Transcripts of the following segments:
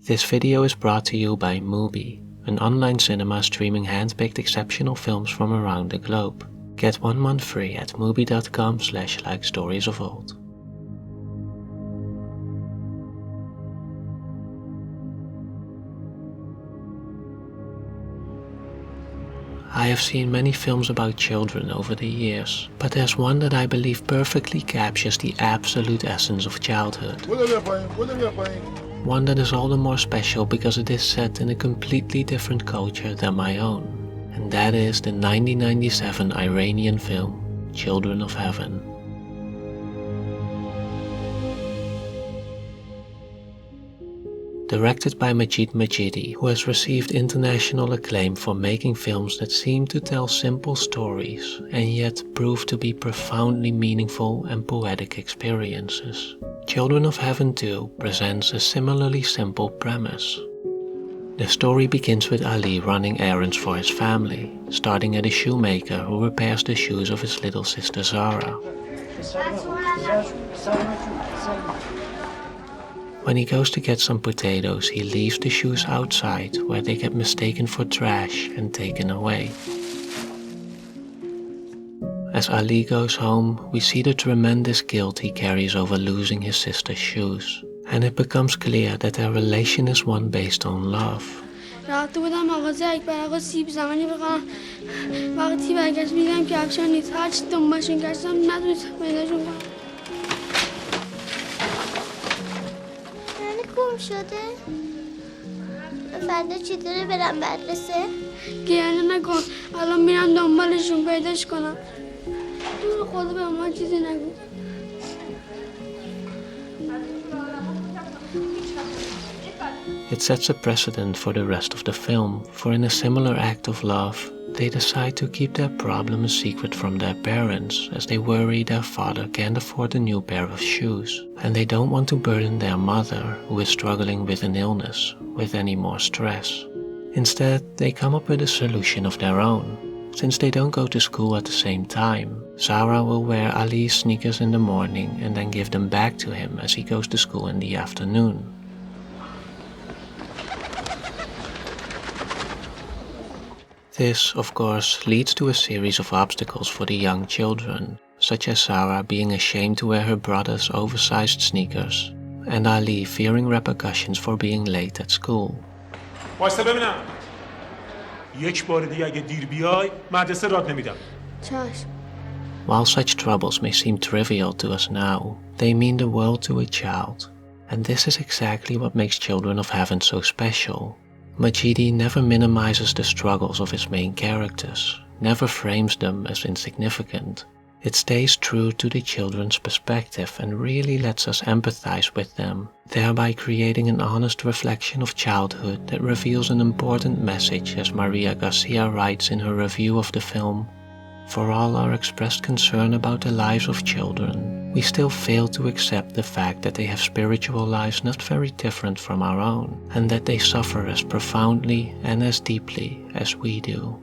This video is brought to you by Mubi, an online cinema streaming hand-picked exceptional films from around the globe. Get 1 month free at mubi.com/likestoriesofold. I have seen many films about children over the years, but there's one that I believe perfectly captures the absolute essence of childhood. One that is all the more special because it is set in a completely different culture than my own, and that is the 1997 Iranian film, Children of Heaven. Directed by Majid Majidi, who has received international acclaim for making films that seem to tell simple stories and yet prove to be profoundly meaningful and poetic experiences. Children of Heaven 2 presents a similarly simple premise. The story begins with Ali running errands for his family, starting at a shoemaker who repairs the shoes of his little sister Zara. When he goes to get some potatoes, he leaves the shoes outside where they get mistaken for trash and taken away. As Ali goes home, we see the tremendous guilt he carries over losing his sister's shoes, and it becomes clear that their relation is one based on love. شده؟ فردا چی داره برم مدرسه؟ گریه نکن الان میرم دنبالشون پیداش کنم دور خدا به ما چیزی نگو. It sets a precedent for the rest of the film, for in a similar act of love, they decide to keep their problem a secret from their parents, as they worry their father can't afford a new pair of shoes, and they don't want to burden their mother, who is struggling with an illness, with any more stress. Instead, they come up with a solution of their own. Since they don't go to school at the same time, Zara will wear Ali's sneakers in the morning and then give them back to him as he goes to school in the afternoon. This, of course, leads to a series of obstacles for the young children, such as Zara being ashamed to wear her brother's oversized sneakers, and Ali fearing repercussions for being late at school. While such troubles may seem trivial to us now, they mean the world to a child, and this is exactly what makes Children of Heaven so special. Majidi never minimizes the struggles of his main characters, never frames them as insignificant. It stays true to the children's perspective and really lets us empathize with them, thereby creating an honest reflection of childhood that reveals an important message, as Maria Garcia writes in her review of the film. For all our expressed concern about the lives of children, we still fail to accept the fact that they have spiritual lives not very different from our own, and that they suffer as profoundly and as deeply as we do.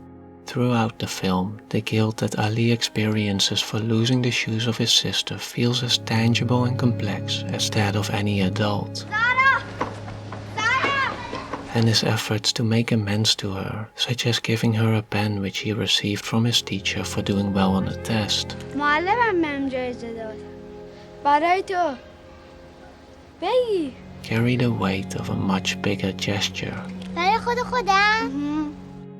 Throughout the film, the guilt that Ali experiences for losing the shoes of his sister feels as tangible and complex as that of any adult. And his efforts to make amends to her, such as giving her a pen which he received from his teacher for doing well on a test. Carry the weight of a much bigger gesture.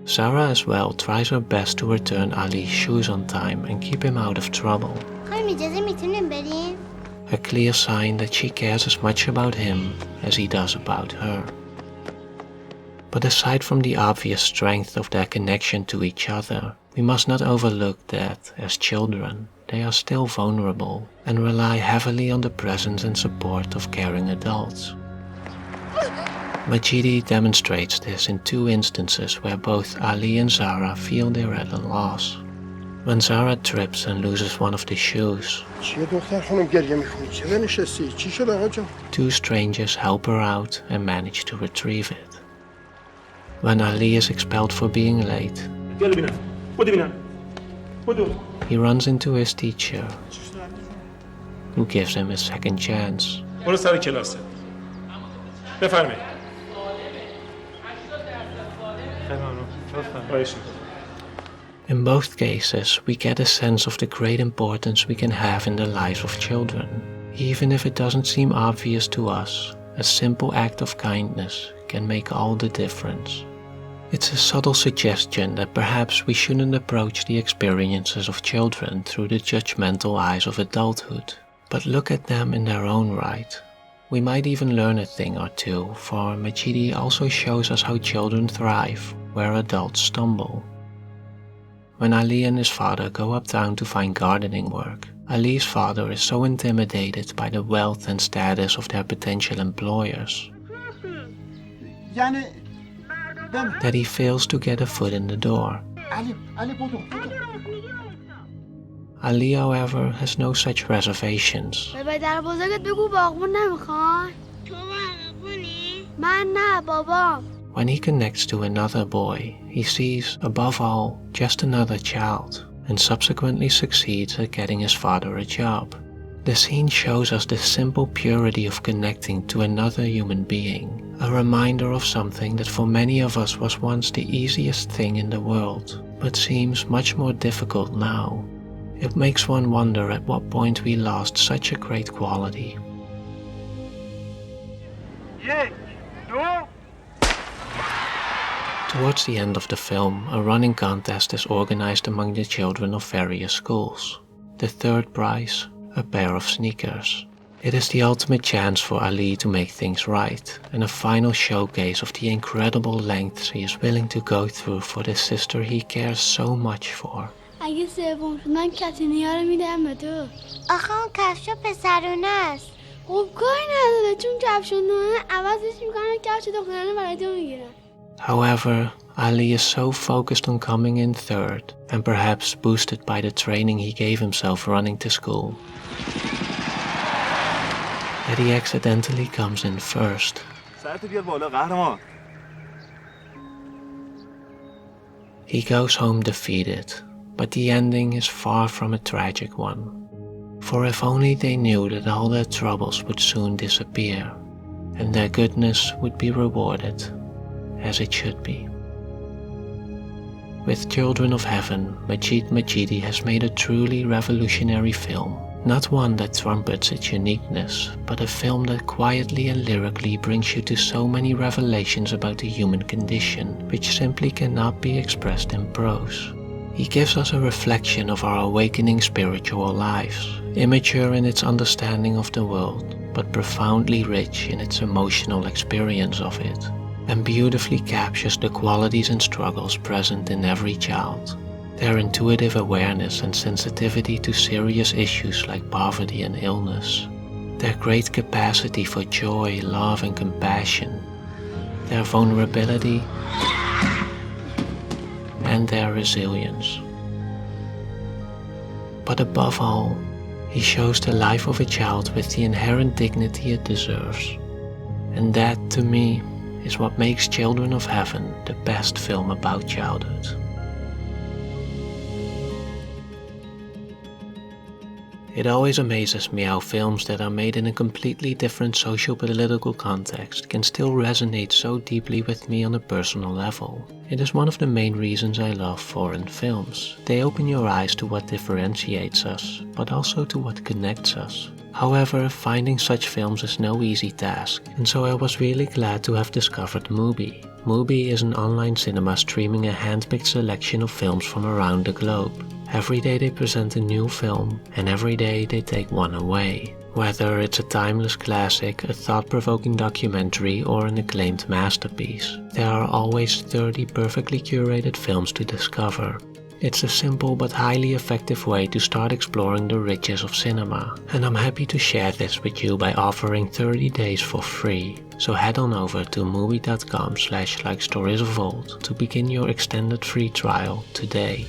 Zara as well tries her best to return Ali's shoes on time and keep him out of trouble. A clear sign that she cares as much about him as he does about her. But aside from the obvious strength of their connection to each other, we must not overlook that, as children, they are still vulnerable and rely heavily on the presence and support of caring adults. Majidi demonstrates this in 2 instances where both Ali and Zara feel they're at a loss. When Zara trips and loses one of the shoes, 2 strangers help her out and manage to retrieve it. When Ali is expelled for being late, he runs into his teacher, who gives him a second chance. In both cases, we get a sense of the great importance we can have in the lives of children. Even if it doesn't seem obvious to us, a simple act of kindness can make all the difference. It's a subtle suggestion that perhaps we shouldn't approach the experiences of children through the judgmental eyes of adulthood, but look at them in their own right. We might even learn a thing or two, for Majidi also shows us how children thrive where adults stumble. When Ali and his father go uptown to find gardening work, Ali's father is so intimidated by the wealth and status of their potential employers that he fails to get a foot in the door. Ali, however, has no such reservations. When he connects to another boy, he sees, above all, just another child, and subsequently succeeds at getting his father a job. The scene shows us the simple purity of connecting to another human being, a reminder of something that for many of us was once the easiest thing in the world, but seems much more difficult now. It makes one wonder at what point we lost such a great quality. Towards the end of the film, a running contest is organized among the children of various schools. The third prize, a pair of sneakers. It is the ultimate chance for Ali to make things right, and a final showcase of the incredible lengths he is willing to go through for the sister he cares so much for. اگه سوم شدن کتینیا رو میدم به تو. آخه اون کفشا پسرونه است. خب کاری نداره چون کفشونه عوضش میکنن کفش دخترانه برای تو میگیرن. However, Ali is so focused on coming in third, and perhaps boosted by the training he gave himself running to school, that he accidentally comes in first. He goes home defeated, but the ending is far from a tragic one. For if only they knew that all their troubles would soon disappear, and their goodness would be rewarded, as it should be. With Children of Heaven, Majid Majidi has made a truly revolutionary film. Not one that trumpets its uniqueness, but a film that quietly and lyrically brings you to so many revelations about the human condition, which simply cannot be expressed in prose. He gives us a reflection of our awakening spiritual lives, immature in its understanding of the world, but profoundly rich in its emotional experience of it, and beautifully captures the qualities and struggles present in every child. Their intuitive awareness and sensitivity to serious issues like poverty and illness, their great capacity for joy, love and compassion, their vulnerability and their resilience. But above all, he shows the life of a child with the inherent dignity it deserves. And that, to me, is what makes Children of Heaven the best film about childhood. It always amazes me how films that are made in a completely different socio-political context can still resonate so deeply with me on a personal level. It is one of the main reasons I love foreign films. They open your eyes to what differentiates us, but also to what connects us. However, finding such films is no easy task, and so I was really glad to have discovered Mubi. Mubi is an online cinema streaming a hand-picked selection of films from around the globe. Every day they present a new film, and every day they take one away. Whether it's a timeless classic, a thought-provoking documentary, or an acclaimed masterpiece, there are always 30 perfectly curated films to discover. It's a simple but highly effective way to start exploring the riches of cinema, and I'm happy to share this with you by offering 30 days for free. So head on over to movie.com/likestoriesofold to begin your extended free trial today.